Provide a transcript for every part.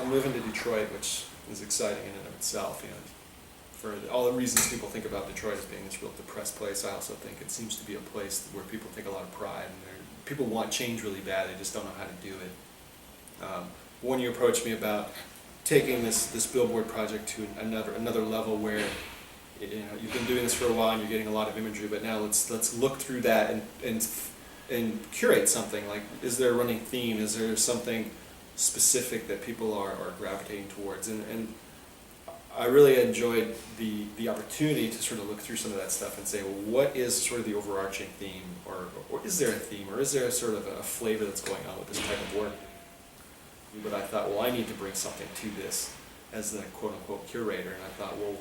moving to Detroit, which is exciting in and of itself. You know, for all the reasons people think about Detroit as being this real depressed place, I also think it seems to be a place where people take a lot of pride, and people want change really bad. They just don't know how to do it. When you approached me about taking this billboard project to another level, where you've been doing this for a while and you're getting a lot of imagery, but now let's look through that and curate something. Like, is there a running theme? Is there something specific that people are gravitating towards? And I really enjoyed the opportunity to sort of look through some of that stuff and say, well, what is sort of the overarching theme, or is there a theme, or is there a sort of a flavor that's going on with this type of work? But I thought, well, I need to bring something to this as the quote-unquote curator, and I thought, well,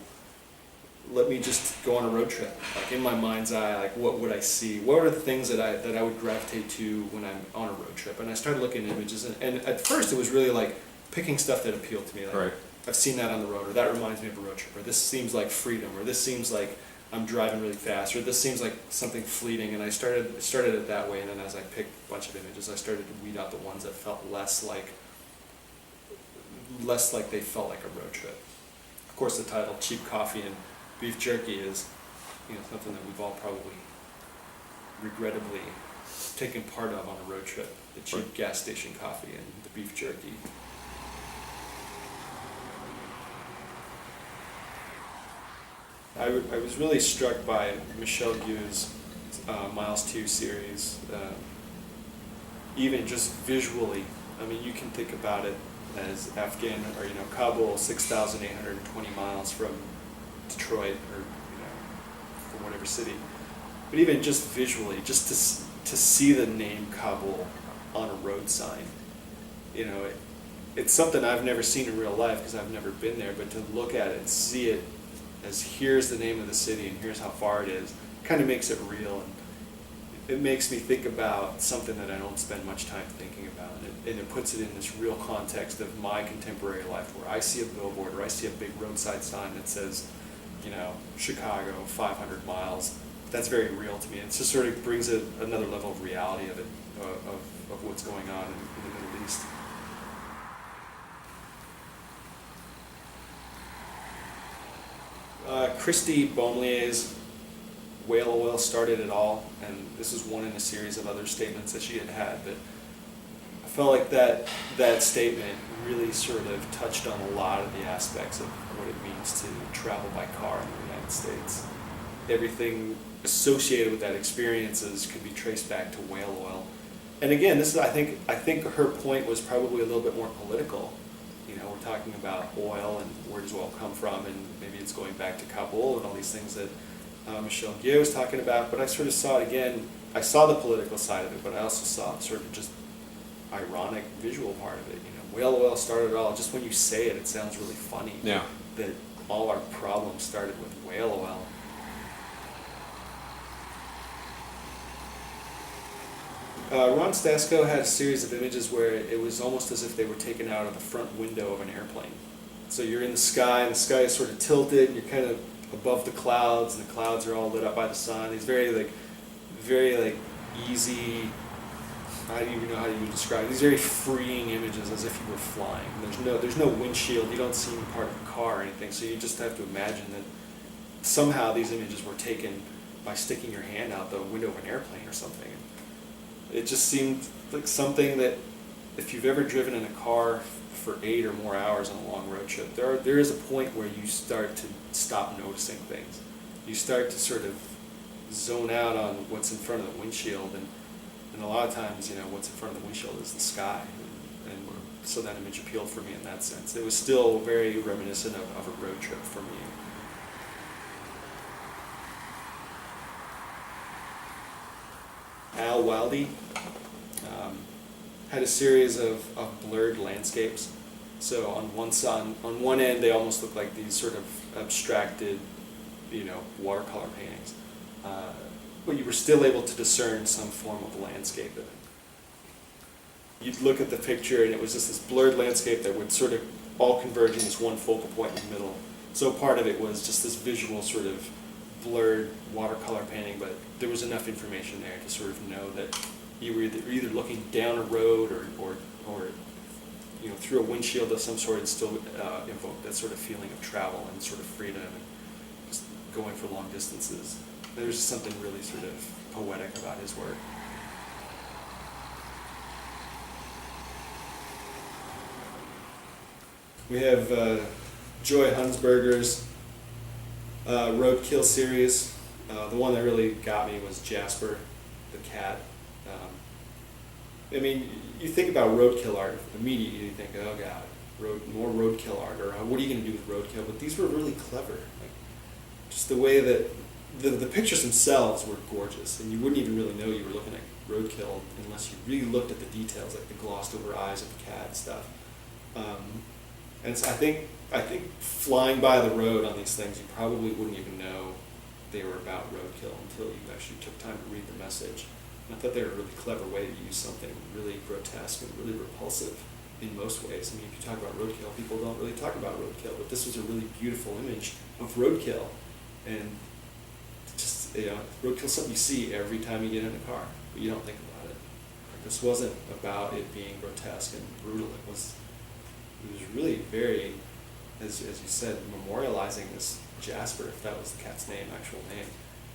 let me just go on a road trip. Like, in my mind's eye, like, what would I see? What are the things that I would gravitate to when I'm on a road trip? And I started looking at images, and at first it was really like picking stuff that appealed to me. Like, right. I've seen that on the road, or that reminds me of a road trip, or this seems like freedom, or this seems like I'm driving really fast, or this seems like something fleeting. And I started it that way, and then as I picked a bunch of images, I started to weed out the ones that felt less like they felt like a road trip. Of course, the title "Cheap Coffee and Beef Jerky" is, something that we've all probably regrettably taken part of on a road trip. The cheap gas station coffee and the beef jerky. I was really struck by Michel Gu's Miles 2 series, even just visually. I mean, you can think about it as Afghan, or Kabul, 6,820 miles from Detroit, or from whatever city. But even just visually, just to see the name Kabul on a road sign, it's something I've never seen in real life because I've never been there. But to look at it and see it as, here's the name of the city and here's how far it is, kind of makes it real, and it makes me think about something that I don't spend much time thinking about, and it puts it in this real context of my contemporary life, where I see a billboard or I see a big roadside sign that says, Chicago, 500 miles. That's very real to me. It just sort of brings another level of reality of it, of what's going on in the Middle East. Christy Beaumlier's whale oil started it all, and this is one in a series of other statements that she had, but I felt like that statement really sort of touched on a lot of the aspects of what it means to travel by car in the United States. Everything associated with that experiences could be traced back to whale oil. And again, this is, I think her point was probably a little bit more political. We're talking about oil and where does oil come from, and maybe it's going back to Kabul and all these things that Michel Gué was talking about. But I sort of saw it again. I saw the political side of it, but I also saw sort of just ironic visual part of it. Whale oil started it all. Just when you say it, it sounds really funny. Yeah. That all our problems started with whale oil. Ron Stasko had a series of images where it was almost as if they were taken out of the front window of an airplane. So you're in the sky, and the sky is sort of tilted, and you're kind of above the clouds, and the clouds are all lit up by the sun. These very easy, I don't even know how you would describe it. These very freeing images, as if you were flying. There's no windshield. You don't see any part of a car or anything. So you just have to imagine that somehow these images were taken by sticking your hand out the window of an airplane or something. It just seemed like something that, if you've ever driven in a car for 8 or more hours on a long road trip, there is a point where you start to stop noticing things. You start to sort of zone out on what's in front of the windshield, and a lot of times, what's in front of the windshield is the sky, and so that image appealed for me in that sense. It was still very reminiscent of a road trip for me. Al Wildy had a series of blurred landscapes. So on one end, they almost look like these sort of abstracted, watercolor paintings. But you were still able to discern some form of landscape in it. You'd look at the picture, and it was just this blurred landscape that would sort of all converge in this one focal point in the middle. So part of it was just this visual sort of blurred watercolor painting, but there was enough information there to sort of know that you were either looking down a road or through a windshield of some sort and still evoke that sort of feeling of travel and sort of freedom and just going for long distances. There's just something really sort of poetic about his work. We have Joy Hunsberger's Roadkill series. The one that really got me was Jasper, the cat. I mean, you think about roadkill art, immediately you think, oh God, more roadkill art, or what are you going to do with roadkill? But these were really clever. Like, just the way that the pictures themselves were gorgeous, and you wouldn't even really know you were looking at roadkill unless you really looked at the details, like the glossed over eyes of the cat and stuff. And so I think flying by the road on these things, you probably wouldn't even know they were about roadkill until you actually took time to read the message. And I thought they were a really clever way to use something really grotesque and really repulsive in most ways. I mean, if you talk about roadkill, people don't really talk about roadkill, but this was a really beautiful image of roadkill. And just, roadkill's something you see every time you get in a car, but you don't think about it. Like, this wasn't about it being grotesque and brutal. It was really very, as you said, memorializing this Jasper, if that was the cat's actual name.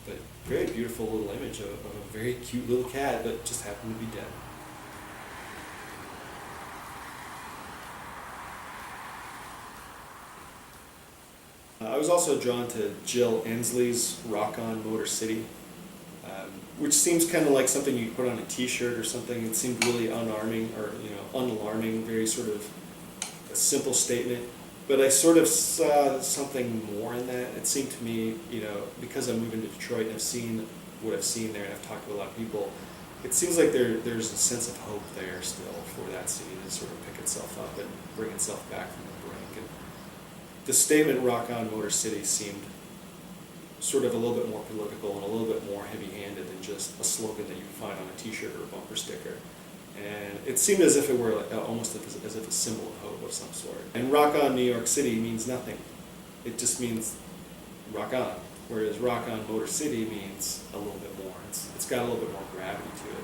But very beautiful little image of a very cute little cat that just happened to be dead. I was also drawn to Jill Ensley's Rock On Motor City, which seems kind of like something you put on a t-shirt or something. It seemed really unalarming, very sort of a simple statement. But I sort of saw something more in that. It seemed to me, because I'm moving to Detroit and I've seen what I've seen there and I've talked to a lot of people, it seems like there's a sense of hope there still for that city to sort of pick itself up and bring itself back from the brink. And the statement "Rock On Motor City" seemed sort of a little bit more political and a little bit more heavy-handed than just a slogan that you can find on a t-shirt or a bumper sticker. And it seemed as if it were almost as if a symbol of hope of some sort. And Rock On New York City means nothing. It just means rock on. Whereas Rock On Motor City means a little bit more. It's got a little bit more gravity to it.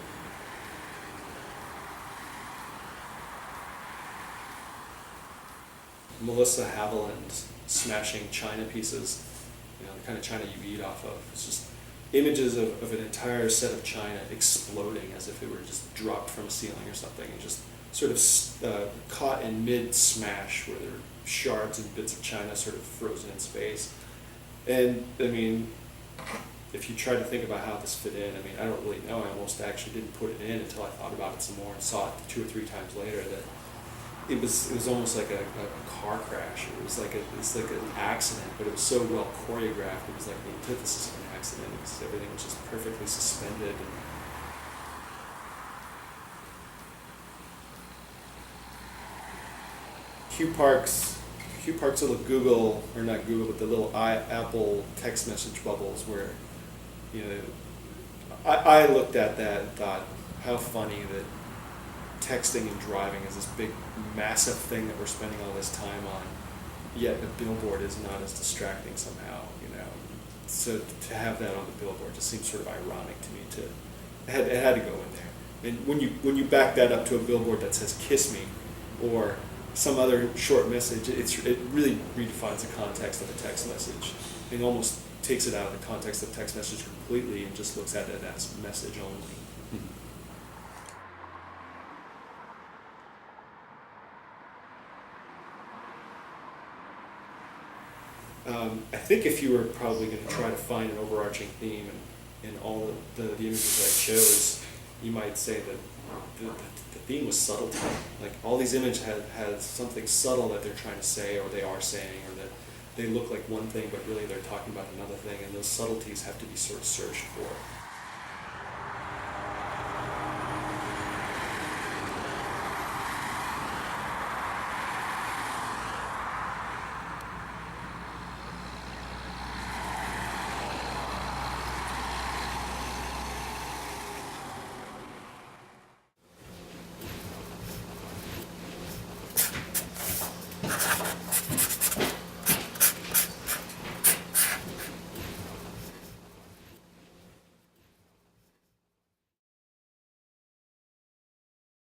Melissa Haviland's smashing china pieces, the kind of china you eat off of. It's just images of an entire set of china exploding as if it were just dropped from a ceiling or something, and just sort of caught in mid-smash where there are shards and bits of china sort of frozen in space. And, I mean, if you try to think about how this fit in, I don't really know. I almost actually didn't put it in until I thought about it some more and saw it 2 or 3 times later that it was almost like a car crash. It was like an accident, but it was so well choreographed. It was like the antithesis of an accident, because everything was just perfectly suspended. And Hugh Park's little Google, or not Google, but the little Apple text message bubbles where, I looked at that and thought, how funny that texting and driving is this big, massive thing that we're spending all this time on, yet a billboard is not as distracting somehow, So to have that on the billboard just seems sort of ironic to me. It had to go in there. And when you back that up to a billboard that says "Kiss Me," or some other short message, it really redefines the context of a text message. It almost takes it out of the context of text message completely and just looks at it as message only. I think if you were probably going to try to find an overarching theme in all the images I chose, you might say that the theme was subtlety. Like, all these images had something subtle that they're trying to say, or they are saying, or that they look like one thing but really they're talking about another thing, and those subtleties have to be sort of searched for.